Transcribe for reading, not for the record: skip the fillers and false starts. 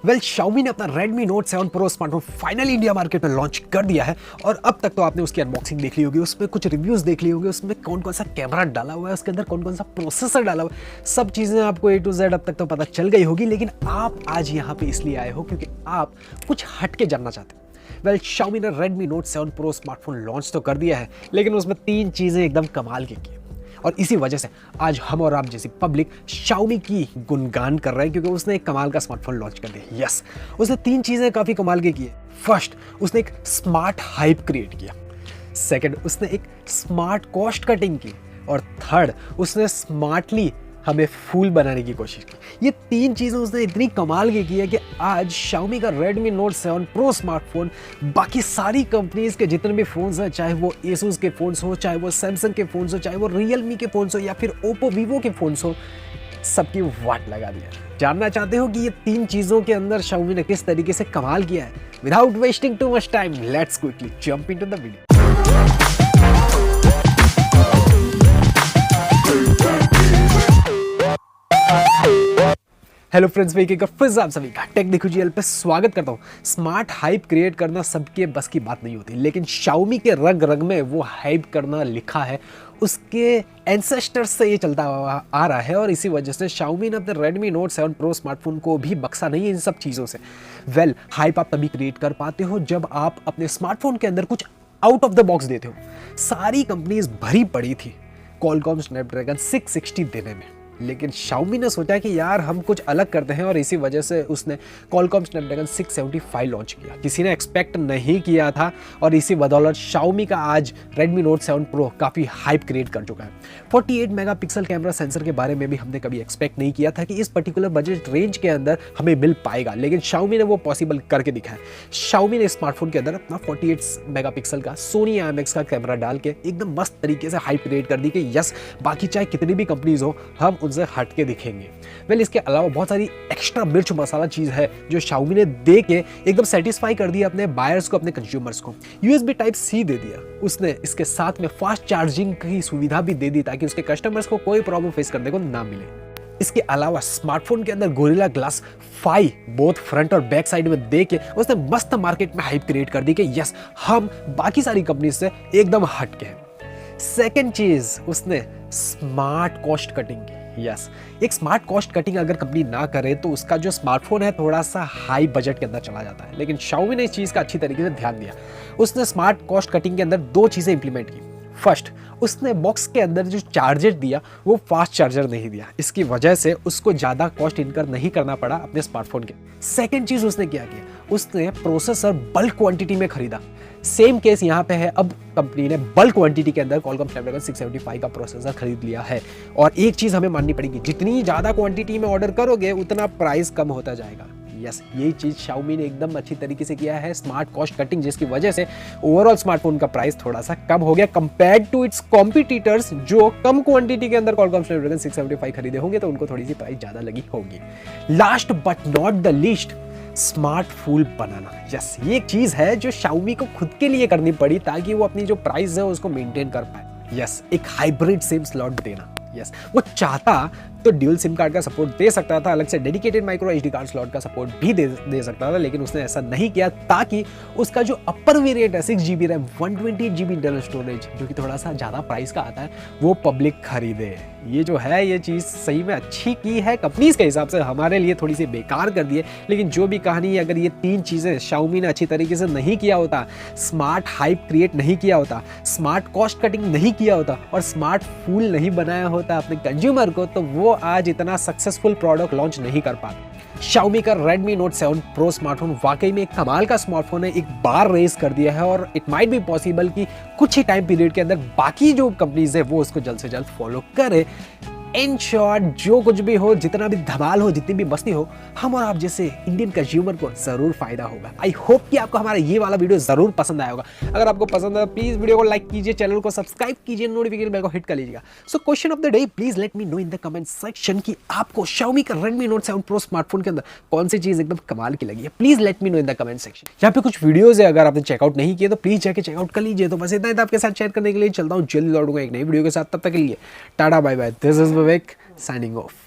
Xiaomi ने अपना Redmi Note 7 Pro smartphone finally India market में लॉन्च कर दिया है और अब तक तो आपने उसकी अनबॉक्सिंग देख ली होगी, उसमें कुछ रिव्यूज देख ली होगी, उसमें कौन कौन सा कैमरा डाला हुआ है, उसके अंदर कौन कौन सा प्रोसेसर डाला हुआ है, सब चीज़ें आपको A to Z अब तक तो पता चल गई होगी। लेकिन आप आज यहाँ पे इसलिए आए हो क्योंकि आप कुछ हटके जानना चाहते हो। Xiaomi ने Redmi Note 7 Pro smartphone launch तो कर दिया है, लेकिन उसमें 3 चीज़ें एकदम कमाल की और इसी वजह से आज हम और आप जैसी पब्लिक Xiaomi की गुणगान कर रहे हैं क्योंकि उसने एक कमाल का स्मार्टफोन लॉन्च कर दिया। यस, उसने 3 चीज़ें काफ़ी कमाल की की है। फर्स्ट, उसने एक स्मार्ट हाइप क्रिएट किया। सेकंड, उसने एक स्मार्ट कॉस्ट कटिंग की और थर्ड, उसने स्मार्टली हमें फूल बनाने की कोशिश की। ये 3 चीज़ें उसने इतनी कमाल की है कि आज Xiaomi का Redmi Note 7 Pro स्मार्टफोन बाकी सारी कंपनीज के जितने भी फ़ोन्स हैं, चाहे वो Asus के फ़ोन्स हो, चाहे वो Samsung के फ़ोन्स हो, चाहे वो Realme के फ़ोन्स हो या फिर Oppo Vivo के फ़ोन्स हो, सबकी वाट लगा दिया। जानना चाहते हो कि ये 3 चीज़ों के अंदर Xiaomi ने किस तरीके से कमाल किया है? Without wasting too much time, let's quickly jump into the video. Hello friends, मैं फिर आप सभी का टेक देखोजी पे स्वागत करता हूँ। स्मार्ट हाइप क्रिएट करना सबके बस की बात नहीं होती, लेकिन Xiaomi के रग रग में वो हाइप करना लिखा है। उसके एंसेस्टर्स से ये चलता आ रहा है और इसी वजह से Xiaomi ने अपने Redmi Note 7 Pro स्मार्टफोन को भी बख्शा नहीं है इन सब चीज़ों से। हाइप आप तभी क्रिएट कर पाते हो जब आप अपने स्मार्टफोन के अंदर कुछ आउट ऑफ द बॉक्स देते हो। सारी कंपनीज भरी पड़ी थी Qualcomm Snapdragon 660 देने में, लेकिन Xiaomi ने सोचा कि यार हम कुछ अलग करते हैं और इसी वजह से उसने Qualcomm Snapdragon 675 लॉन्च किया। किसी ने एक्सपेक्ट नहीं किया था और इसी बदौलत Xiaomi का आज Redmi Note 7 Pro काफ़ी हाइप क्रिएट कर चुका है। 48 मेगापिक्सल कैमरा सेंसर के बारे में भी हमने कभी एक्सपेक्ट नहीं किया था कि इस पर्टिकुलर बजट रेंज के अंदर हमें मिल पाएगा, लेकिन Xiaomi ने वो पॉसिबल करके दिखाया। Xiaomi ने स्मार्टफोन के अंदर अपना 48 मेगापिक्सल का Sony IMX का कैमरा डाल के एकदम मस्त तरीके से हाइप क्रिएट कर दी कि यस, बाकी चाहे कितनी भी कंपनीज हो, हम उनसे हट के दिखेंगे। इसके अलावा बहुत सारी एक्स्ट्रा मिर्च मसाला चीज है जो Xiaomi ने दे के एकदम सेटिस्फाई कर दिया अपने बायर्स को, अपने कंज्यूमर्स को। USB Type-C दे दिया उसने, इसके साथ में फास्ट चार्जिंग की सुविधा भी दे दी ताकि उसके कस्टमर्स को कोई प्रॉब्लम फेस करने को ना मिले। इसके अलावा स्मार्टफोन के अंदर गोरिल्ला ग्लास 5 बोथ फ्रंट और बैक साइड में दे के उसने मस्त मार्केट में हाइप क्रिएट कर दी कि यस, हम बाकी सारी कंपनी से एकदम हट के हैं। सेकेंड चीज, उसने स्मार्ट कॉस्ट कटिंग की। यस, एक स्मार्ट कॉस्ट कटिंग अगर कंपनी ना करे तो उसका जो स्मार्टफोन है थोड़ा सा हाई बजट के अंदर चला जाता है, लेकिन Xiaomi ने इस चीज़ का अच्छी तरीके से ध्यान दिया। उसने स्मार्ट कॉस्ट कटिंग के अंदर 2 चीज़ें इंप्लीमेंट की। फर्स्ट, उसने बॉक्स के अंदर जो चार्जर दिया वो फास्ट चार्जर नहीं दिया, इसकी वजह से उसको ज़्यादा कॉस्ट इनकर नहीं करना पड़ा अपने स्मार्टफोन के। सेकेंड चीज़ उसने क्या किया, उसने प्रोसेसर बल्क क्वांटिटी में खरीदा। सेम केस यहाँ पे है, अब कंपनी ने बल्क क्वांटिटी के अंदर Qualcomm Snapdragon 675 का प्रोसेसर खरीद लिया है। और एक चीज़ हमें माननी पड़ेगी, जितनी ज़्यादा क्वांटिटी में ऑर्डर करोगे उतना प्राइस कम होता जाएगा। यस, यही चीज़ Xiaomi ने एकदम अच्छी तरीके से किया है, स्मार्ट कॉस्ट कटिंग, जिसकी वजह से ओवरऑल स्मार्टफोन का प्राइस थोड़ा सा कम हो गया कंपेयर्ड टू इट्स कॉम्पिटिटर्स जो कम क्वांटिटी के अंदर Qualcomm Snapdragon 675 खरीदे होंगे तो उनको थोड़ी सी प्राइस ज़्यादा लगी होगी। Last but not the least, smart fool बनाना। यस, ये एक चीज है जो Xiaomi को खुद के लिए करनी पड़ी ताकि वो अपनी जो प्राइस है उसको मेंटेन कर पाए। यस, एक हाइब्रिड सिम स्लॉट देना। यस, वो चाहता तो ड्यूल सिम कार्ड का सपोर्ट दे सकता था, अलग से dedicated micro HD card slot का सपोर्ट भी दे सकता था, लेकिन उसने ऐसा नहीं किया ताकि उसका जो अपर वेरिएंट है 6GB RAM 128GB internal storage जो कि थोड़ा सा ज़्यादा प्राइस का आता है वो पब्लिक खरीदे। ये जो है ये चीज़ सही में अच्छी की है कंपनीज के हिसाब से, हमारे लिए थोड़ी सी बेकार कर दी है, लेकिन जो भी कहानी है, अगर ये 3 चीज़ें Xiaomi ने अच्छी तरीके से नहीं किया होता, स्मार्ट हाइप क्रिएट नहीं किया होता, स्मार्ट कॉस्ट कटिंग नहीं किया होता और स्मार्ट फूल नहीं बनाया होता अपने कंज्यूमर को, तो वो आज इतना सक्सेसफुल प्रोडक्ट लॉन्च नहीं कर पाते। Xiaomi का Redmi Note 7 Pro स्मार्टफोन वाकई में एक कमाल का स्मार्टफोन है, एक बार रेस कर दिया है और इट माइट बी पॉसिबल कि कुछ ही टाइम पीरियड के अंदर बाकी जो कंपनीज है वो उसको जल्द से जल्द फॉलो करे। इन शॉर्ट, जो कुछ भी हो, जितना भी धमाल हो, जितनी भी मस्ती हो, हम और आप जैसे इंडियन कंज्यूमर को जरूर फायदा होगा। आई होप कि आपको हमारा ये वाला वीडियो जरूर पसंद आया होगा। अगर आपको पसंद है प्लीज वीडियो को लाइक कीजिए, चैनल को सब्सक्राइब कीजिए, नोटिफिकेशन बेल को हिट कर लीजिएगा। So question of the day, please let me know in the comment section कि आपको Xiaomi का Redmi Note 7 Pro स्मार्टफोन के अंदर कौन सी चीज एकदम कमाल की लगी है। Please let me know in the comment section. यहाँ पे कुछ वीडियोज है, अगर आपने चेकआउट नहीं किए तो प्लीज जाके चेकआउट कर लीजिए। तो बस इतना ही था आपके साथ शेयर करने के लिए, चलता हूँ जल्दी लौटूंगा एक नई वीडियो के साथ, तब तक के लिए tata bye bye. This is Vivek signing off.